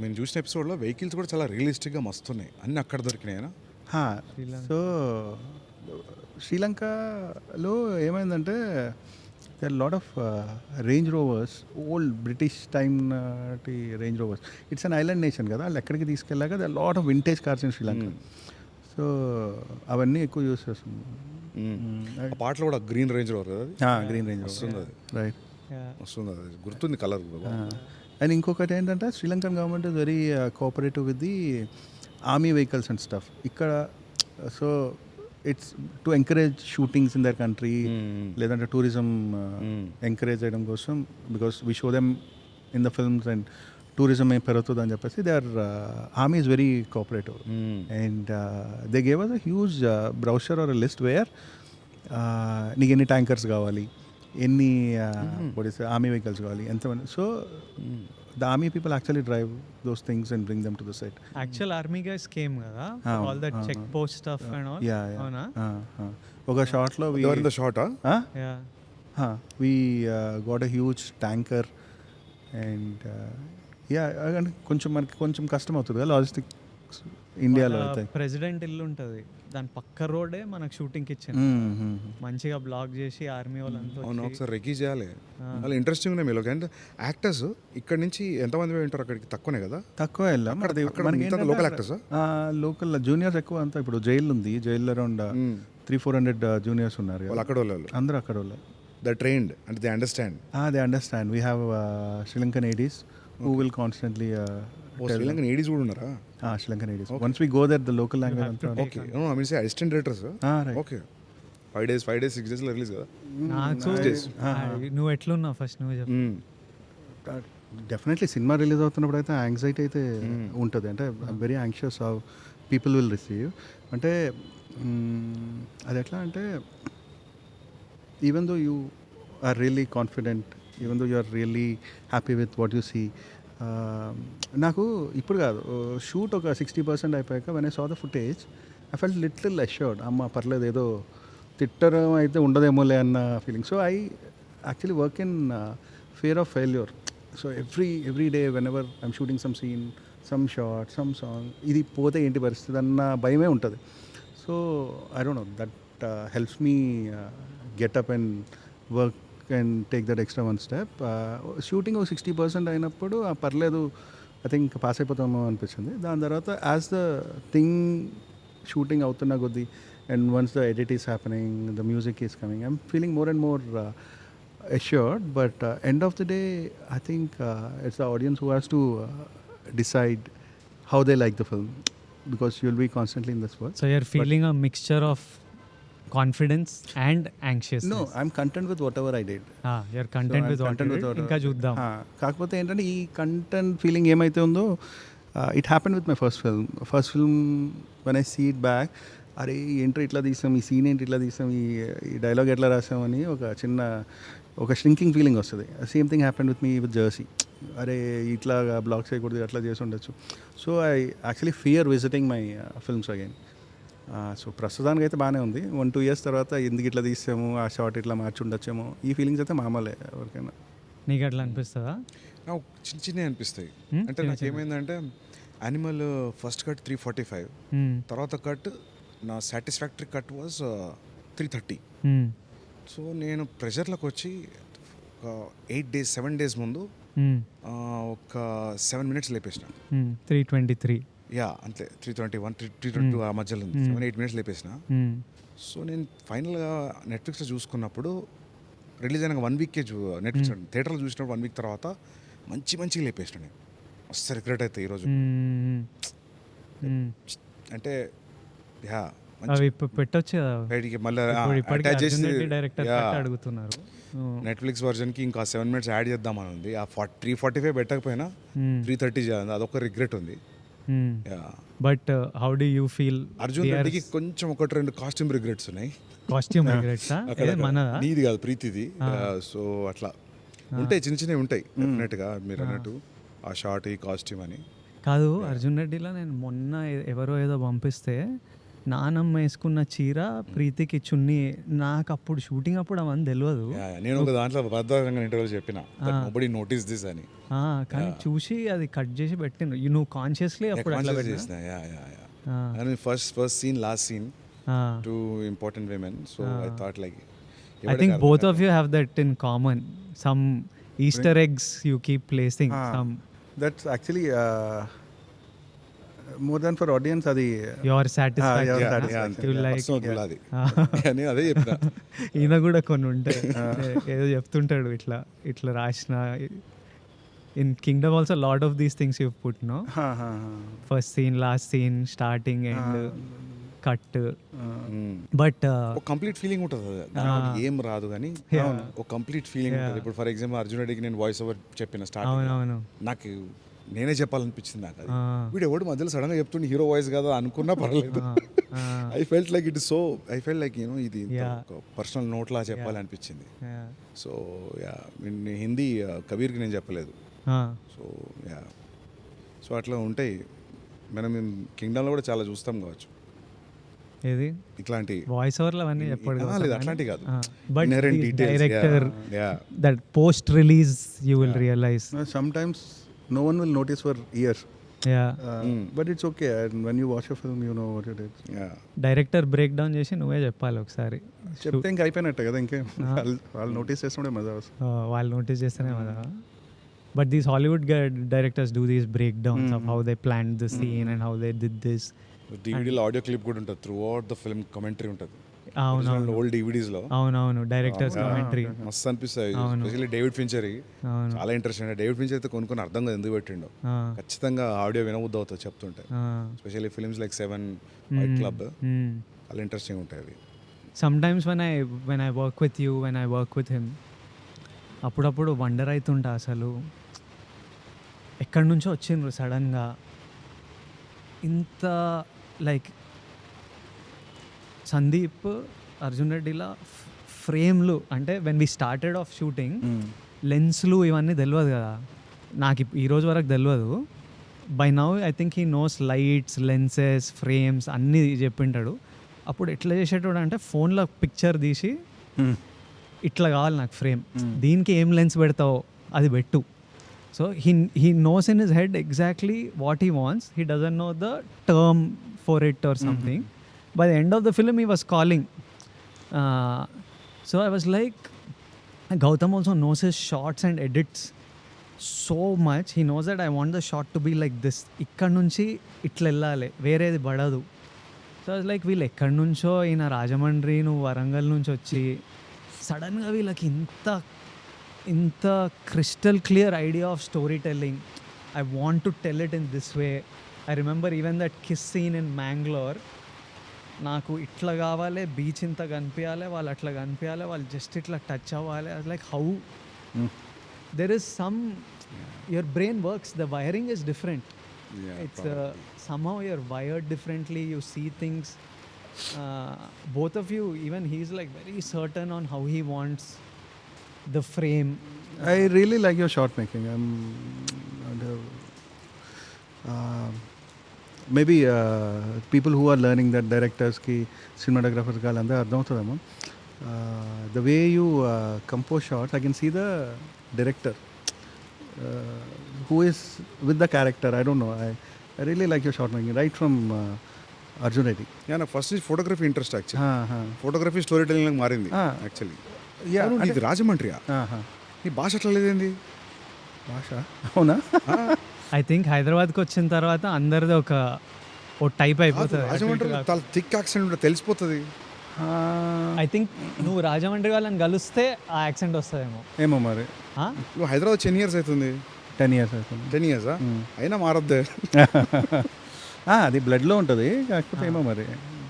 మేము చూసిన ఎపిసోడ్లో వెహికల్స్ కూడా చాలా రియలిస్టిక్గా మస్తున్నాయి, అన్నీ అక్కడ దొరికినాయనా? సో శ్రీలంకలో ఏమైందంటే there are a lot of Range Rovers, old British time Range Rovers. It's an island nation కదా, వాళ్ళు ఎక్కడికి తీసుకెళ్ళాక there are a lot of vintage cars in Sri Lanka. So అవన్నీ ఎక్కువ యూస్ చేస్తుంది. పాటలో కూడా గ్రీన్ రేంజ్ రోవర్ కదా, green range వస్తుంది అది, రైట్ వస్తుంది అది, గుర్తుంది కలర్. అండ్ ఇంకొకటి ఏంటంటే Sri Lankan government is very cooperative with the army vehicles and stuff ఇక్కడ. So it's to encourage shootings in their country, లేదంటే టూరిజం ఎంకరేజ్ చేయడం కోసం, because we show them in the films and tourism ఏం పెరుగుతుంది అని చెప్పేసి they are army is very cooperative. And they gave us a huge brochure or list where నీకు ఎన్ని tankers కావాలి, ఎన్ని ఆర్మీ వెహికల్స్ కావాలి, ఎంతమంది. So the army people actually drive those things and bring them to the set. Actual army guys came kada, all that check post stuff and all. Oka shot lo we were in the shot, we got a huge tanker and కొంచెం కష్టం అవుతుంది కదా logistics ఇండియాలో. అయితే president ఇల్లు ఉంటుంది, దాని పక్క రోడే మనకు షూటింగ్కి ఇచ్చింది, మంచిగా బ్లాక్ చేసి ఆర్మీ వాళ్ళంతా. అవును, ఒకసారి రెక్కీ చేయాలి. చాలా ఇంట్రెస్టింగ్ ఉన్నాయి మీలో. అంటే యాక్టర్స్ ఇక్కడ నుంచి ఎంతమంది ఉంటారు అక్కడికి? తక్కువనే కదా, తక్కువ వెళ్ళాం. లోకల్ యాక్టర్స్, లోకల్ జూనియర్స్ ఎక్కువ అంతా. ఇప్పుడు జైలు ఉంది, జైల్లో అరౌండ్ 300-400 జూనియర్స్ ఉన్నారు. అక్కడ వాళ్ళు అందరూ అక్కడ వాళ్ళు. దే ట్రైన్డ్ అంటే they understand. We have Sri Lankan ADs who will constantly ఓ శ్రీలంకన్ ఏడీస్ కూడా ఉన్నారా? Sri Lankan ladies. Once we go there, the local language అంతా. Okay I mean say assistant directors. Right. Okay 5 days 6 days లో release కదా? నాకు నువ్వు ఎట్లున్నావు first నువ్వు చెప్పు. డెఫినెట్లీ సినిమా రిలీజ్ అవుతున్నప్పుడు అయితే యాంగ్జైటీ అయితే ఉంటుంది. అంటే very anxious how people will receive. అంటే అది ఎట్లా అంటే even though you are really confident, even though you are really happy with what you see. నాకు ఇప్పుడు కాదు, షూట్ ఒక 60% అయిపోయాక when I saw the footage I felt little assured. అమ్మ పర్లేదు, ఏదో తిట్టడం అయితే ఉండదేమోలే అన్న feeling. So I actually work in fear of failure. So every day whenever I'm shooting some scene, some short, some song, ఇది పోతే ఏంటి పరిస్థితి అన్న భయమే ఉంటుంది. So I don't know, that helps me get up and work and take that extra one step. Shooting ఒక 60% అయినప్పుడు పర్లేదు, ఐ థింక్ పాస్ అయిపోతామో అనిపించింది. దాని తర్వాత యాజ్ ద థింగ్ షూటింగ్ అవుతున్న కొద్దీ and once the edit is happening, the music is coming, I'm feeling more and more assured. But end of the day, I think it's the audience who has to decide how they like the film, because you'll be constantly in this world. So you're feeling a mixture of confidence and anxiousness. No, I'm content with whatever I did. You're content So I'm with what content you with did. what- ఇంకా చూద్దాం. కాకపోతే ఏంటంటే ఈ content feeling ఏమైతే ఉందో, it happen with my first film. When I see it back, అరే ఏంటో ఇట్లా తీసాం, ఈ సీన్ ఏంటి ఇట్లా తీసాం, ఈ డైలాగ్ ఎట్లా రాసామని ఒక షింకింగ్ ఫీలింగ్ వస్తుంది. Same thing happen with me with Jersey. అరే ఇట్లా బ్లాక్ చేయకూడదు, అట్లా చేసి ఉండొచ్చు. So I actually fear visiting my films again. So ప్రస్తుతానికి అయితే బాగానే ఉంది. 1-2 years తర్వాత ఎందుకు ఇట్లా తీసాము, ఆ షార్ట్ ఇట్లా మార్చి ఉండొచ్చేమో, ఈ ఫీలింగ్స్ అయితే మామూలే ఎవరికైనా. నీకు అట్లా అనిపిస్తుందా? నాకు చిన్న అనిపిస్తాయి. అంటే నాకు ఏమైందంటే యానిమల్ ఫస్ట్ కట్ 345, తర్వాత కట్ నా సాటిస్ఫాక్టరీ కట్ వాజ్ 330. సో నేను ప్రెషర్లోకి వచ్చి ఒక 7 days ముందు ఒక 7 minutes లేపేసిన. 323 యా అంతే, 321 322 ఆ మధ్యలో 7-8 minutes లేపేసిన. సో నేను ఫైనల్గా నెట్ఫ్లిక్స్లో చూసుకున్నప్పుడు రిలీజ్ అయిన 1 week నెట్ఫ్లిక్స్ థియేటర్లో చూసినప్పుడు 1 week తర్వాత మంచిగా లేపేసిన. నేను మస్తు రిగ్రెట్ అవుతాయి ఈరోజు. అంటే యా అవి పెట్టొచ్చు కదా బయటికి మళ్ళీ డైరెక్టర్ అడుగుతున్నారు. నెట్ఫ్లిక్స్ వర్జన్కి ఇంకా 7 minutes యాడ్ చేద్దామని ఉంది. ఆ 345 పెట్టకపోయినా 330 చేయాలి, అదొక రిగ్రెట్ ఉంది. But how do you feel? Arjun రెడ్డికి కొంచెం 1-2 కాస్ట్యూమ్ రిగ్రెట్స్ ఉన్నాయి. కాస్ట్యూమ్ రిగ్రెట్స్ నీది కాదు, ప్రీతిది. సో అట్లా ఉంటాయి, చిన్నవి ఉంటాయి డెఫినెట్గా మీరు అన్నట్టు. ఆ షార్ట్, ఈ కాస్ట్యూమ్ అని కాదు. అర్జున్ రెడ్డిలో నేను మొన్న ఎవరో ఏదో పంపిస్తే నానమ్మ వేసుకున్న చీర, ప్రీతికి చున్నీ, నాకు అప్పుడు షూటింగ్ అప్పుడు అవన్నీ తెలియదు. నేను ఒక దాంట్లో బద్దంగా ఇంటర్వ్యూలో చెప్పిన నోబడీ నోటీస్ దిస్ అని. కానీ చూసి అది కట్ చేసి పెట్టిండు. నువ్వు కాన్షియస్లీ అప్పుడు first scene, last scene, 2 important women. So I thought like I think both of you have that in common. Some Easter eggs you keep placing. Some that's actually more than for audience, అది your satisfaction. You like అని అదే చెప్పిన. ఈయన కూడా కొన్ని ఉంటాయి, ఏదో చెప్తుంటాడు ఇట్లా రాసిన. In Kingdom also a lot of these things you've put, no? First scene, last scene, starting and cut. But ఒక కంప్లీట్ ఫీలింగ్ ఉంటుంది, ఏం రాదు కానీ ఒక కంప్లీట్ ఫీలింగ్ ఉంటుంది. ఇప్పుడు ఫర్ ఎగ్జాంపుల్ అర్జున్ రెడ్డికి నేను వాయిస్ ఓవర్ చెప్పిన స్టార్టింగ్, నాకు నేనే చెప్పాలనిపించింది. నాకు అది వీడు ఎవడు మధ్యలో సడన్ గా చెప్తుండే హీరో వాయిస్ కదా అనుకున్నా పర్లేదు. I felt like it is so, I felt like you know ఇది పర్సనల్ నోట్ లా చెప్పాలనిపించింది. సో యా, హిందీ కబీర్కి నేను చెప్పలేదు. సో యా, సో అట్లా ఉంటాయి. మనం కింగ్డమ్లో కూడా చాలా చూస్తాం కావచ్చు ఏది ఇట్లాంటి వాయిస్ ఓవర్లు అవన్నీ చెప్పాడు లేదు, అట్లాంటి కాదు. But director that post release you will realise sometimes no one will notice for years. But it's okay, and when you watch a film you know what it is. Director break down చేసి నువ్వే చెప్పాలి ఒకసారి. చెప్తే ఇంకా అయిపోయినట్టే కదా, ఇంకే వాళ్ళు నోటీస్ చేస్తుండే మజా వస్తుంది. వాళ్ళు నోటీస్ చేస్తేనే మజా. But these Hollywood directors do these breakdowns of how they planned the scene and how they did this. డివిడీలో ఆడియో క్లిప్ కూడా ఉంటుంది, throughout the film commentary ఉంటుంది. అవునవును ఓల్డ్ డివిడీస్ లో అవునవును డైరెక్టర్స్ కామెంటరీ మస్తు అనిపిస్తాయి. ఎస్పెషల్లీ డేవిడ్ ఫించర్ చాలా ఇంట్రెస్టింగ్. డేవిడ్ ఫించర్ అయితే కొన్ని అర్థం కాదు ఎందుకు పెట్టిండో. ఖచ్చితంగా ఆడియో వినబుద్ధి అవుతుంది చెప్తుంటే. Especially films like 7, Fight Club చాలా ఇంట్రెస్టింగ్ ఉంటాయి అవి. Sometimes when I work with you, when I work with him, అప్పుడప్పుడు వండర్ అవుతుంటా అసలు ఎక్కడి నుంచో వచ్చిండ్రు సడన్గా ఇంత లైక్ సందీప్ అర్జున్ రెడ్డిలా ఫ్రేమ్లు అంటే when we started off shooting లెన్స్లు ఇవన్నీ తెలియదు కదా నాకు ఈ రోజు వరకు తెలియదు. By now I think he knows lights lenses frames అన్నీ చెప్పింటాడు. అప్పుడు ఎట్లా చేసేటోడు అంటే ఫోన్లో పిక్చర్ తీసి ఇట్లా కావాలి నాకు ఫ్రేమ్, దీనికి ఏం లెన్స్ పెడతావో అది పెట్టు. So he knows in his head exactly what he wants. He doesn't know the term for it or something. By the end of the film, he was calling. So I was like, Gowtham also knows his shots and edits so much. He knows that I want the shot to be like this. ఇక్కడ నుంచి ఇట్లా వెళ్ళాలి, వేరేది పడదు. So I was like, వీళ్ళు ఎక్కడి నుంచో ఈయన రాజమండ్రి నువ్వు వరంగల్ నుంచి వచ్చి సడన్గా వీళ్ళకి ఇంత crystal clear idea of storytelling. I want to tell it in this way. I remember even that kiss scene in Mangalore. నాకు ఇట్లా కావాలి, బీచ్ ఇంత కనిపించాలి, వాళ్ళు అట్లా కనిపించాలి, వాళ్ళు జస్ట్ ఇట్లా టచ్ అవ్వాలి. అది like how there is some your brain works, the wiring is different. It's somehow you're wired differently, you see things. Both of you, even he's like very certain on how he wants the frame. I really like your shot making. Maybe people who are learning that directors ki cinematographers ka landa ardham avutademo. The way you compose shots, I can see the director who is with the character. I don't know, I really like your shot making right from Arjun Reddy. నాకు first నుంచి photography interest actually. Photography story telling మారింది actually. ఇది రాజమండ్రియా, ఈ భాష అట్లా లేదేంది భాష? అవునా? I think హైదరాబాద్కి వచ్చిన తర్వాత అందరిది ఓ టైప్ అయిపోతుంది. రాజమండ్రి చాలా థిక్ యాక్సెంట్ ఉంటుంది, తెలిసిపోతుంది. ఐ థింక్ నువ్వు రాజమండ్రి వాళ్ళని కలిస్తే ఆ యాక్సెంట్ వస్తుందేమో. ఏమో మరి. నువ్వు హైదరాబాద్ 10 years అవుతుంది. 10 years అవుతుంది. 10 years అయినా మారద్దే. అది బ్లడ్లో ఉంటుంది, కాకపోతే ఏమో మరి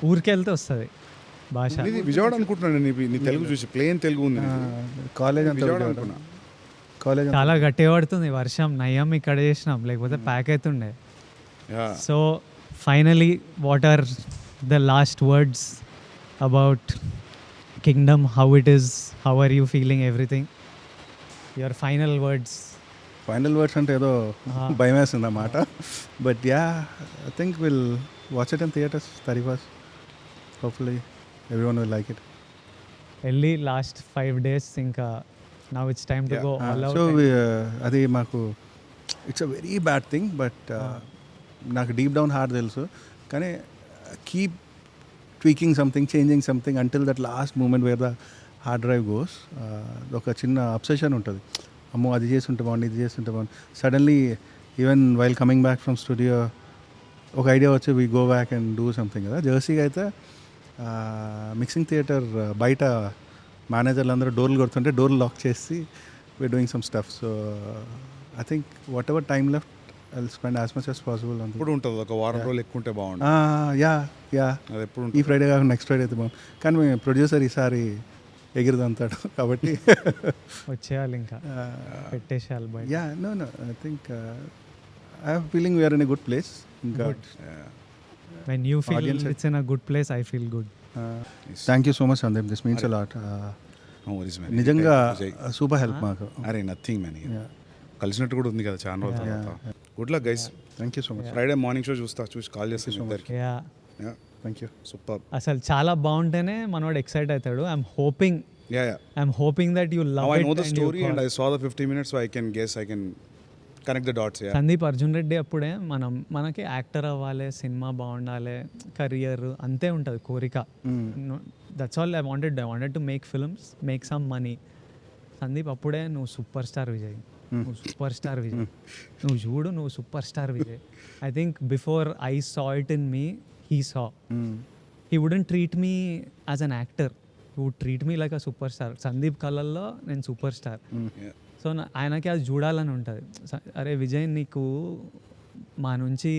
ఊరికి వెళ్తే వస్తుంది భాష. ఇది విజయవాడ అనుకుంటున్నాను, నీ తెలుగు చూసి ప్లేన్ తెలుగు ఉంది. కాలేజ్ విజయవాడ అనుకున్నా. కాలేజ్ చాలా గట్టిగా పడుతుంది వర్షం, నయ్యం ఇక్కడ చేసినాం లేకపోతే ప్యాక్ అవుతుండే. So finally what are the last words about Kingdom, how it is, how are you feeling everything, your final words? Final words అంటే ఏదో భయం వేస్తుంది అన్నమాట. But yeah, I think will watch it in theatres 31st. Hopefully everyone will like it. వెళ్ళి last 5 days ఇంకా now it's time to go all out. So అది మాకు it's a very bad thing, but నాకు deep down heart తెలుసు. కానీ keep tweaking something, changing something until that last moment where the hard drive goes. ఒక చిన్న obsession ఉంటుంది, అమ్మో అది చేస్తుంటే బాగుంది, ఇది చేస్తుంటే బాగుంది. Suddenly even while coming back from studio ఒక ఐడియా వచ్చి we go back and do something కదా. జెర్సీకి అయితే మిక్సింగ్ థియేటర్ బయట మేనేజర్లు అందరూ డోర్లు కొడుతుంటే డోర్లు లాక్ చేసి we're doing some stuff. So I think whatever time left I will spend as much as possible. ఎప్పుడు ఉంటుంది ఒక వారం రోజులు ఎక్కువ ఉంటే బాగుంటుంది. యా అది ఎప్పుడు ఈ ఫ్రైడే కాకుండా నెక్స్ట్ ఫ్రైడే అయితే బాగుంది. కానీ మీ ప్రొడ్యూసర్ ఈసారి ఎగిరిదంతాడు కాబట్టి వచ్చేయాలి, ఇంకా పెట్టేసేయాలి బయట. Yeah no I think I have feeling we're in a good place. ఇంకా when you feel it's in a good place, I feel good. Thank you so much Sandeep, this means a lot. నిజంగా super help మాకు. అరే nothing man, కలిసినట్టు కూడా ఉంది కదా చాలా రోజుల తర్వాత. Good luck guys. Thank you so much. Friday morning show చూసి కాల్ చేస్తాను ఇద్దరికి. Thank you. సూపర్. అసలు చాలా బాగుంటేనే మనోడు ఎక్సైట్ అవుతాడు. I'm hoping that you love it. I know it the story and I saw the 50 minutes, so I can guess, I can connect the dots. Sandeep Arjun Reddy అప్పుడే మనకి యాక్టర్ అవ్వాలి, సినిమా బాగుండాలి, career అంతే ఉంటుంది కోరిక. That's all I wanted to make films, make some money. Sandeep అప్పుడే నువ్వు superstar Vijay, నువ్వు సూపర్ స్టార్ విజయ్, నువ్వు చూడు నువ్వు superstar Vijay. I think before I saw it in me, he saw. He wouldn't treat me as an actor, he would treat me like a superstar. Sandeep కళల్లో నేను super star. So ఆయనకి అది చూడాలని ఉంటుంది. అరే విజయ్, నీకు మా నుంచి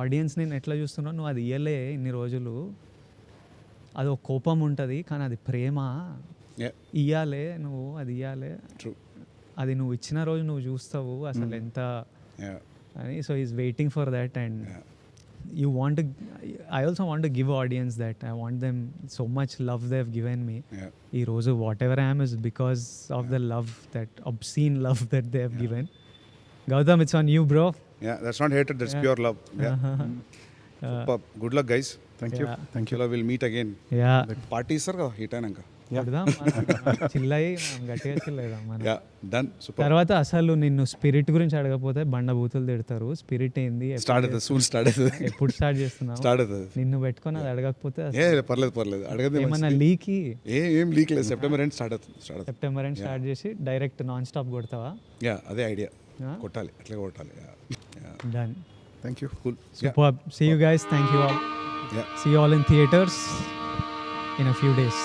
ఆడియన్స్ నేను ఎట్లా చూస్తున్నావు, నువ్వు అది ఇయ్యలే ఇన్ని రోజులు, అది ఒక కోపం ఉంటుంది కానీ అది ప్రేమ, ఇయ్యాలే నువ్వు, అది ఇయ్యాలే, అది నువ్వు ఇచ్చిన రోజు నువ్వు చూస్తావు అసలు ఎంత అని. So is waiting for that. And you want to, I also want to give audience that. I want them so much love they have given me. Ee roju whatever I am is because of the love, that obscene love that they have given. Gowtham, it's on you, bro. Yeah, that's not hatred, that's pure love. Super. Good luck, guys. Thank you. Thank you. We'll meet again. Party sir ka hit ainanka. చిల్లయి గట్టిగా చిల్లేదా మన. Done. Super. తర్వాత అసలు నిన్ను spirit గురించి అడగకపోతే బండబూతులు తిడతారు. Spirit ఏంది, soon start ఎప్పుడు స్టార్ట్ చేస్తున్నావు, నిన్ను పెట్టుకొని అది అడగకపోతే పర్లేదు అడగదు. ఏమన్నా లీకి ఏం లీక్ లేదు. సెప్టెంబర్ ఎండ్ స్టార్ట్ చేసి డైరెక్ట్ నాన్ స్టాప్ కొడతావా? అదే ఐడియా. కొట్టాలి, అట్లా కొట్టాలి. Done. Thank you. Cool. Superb. See you guys. Thank you all. See you all in theaters in a few days.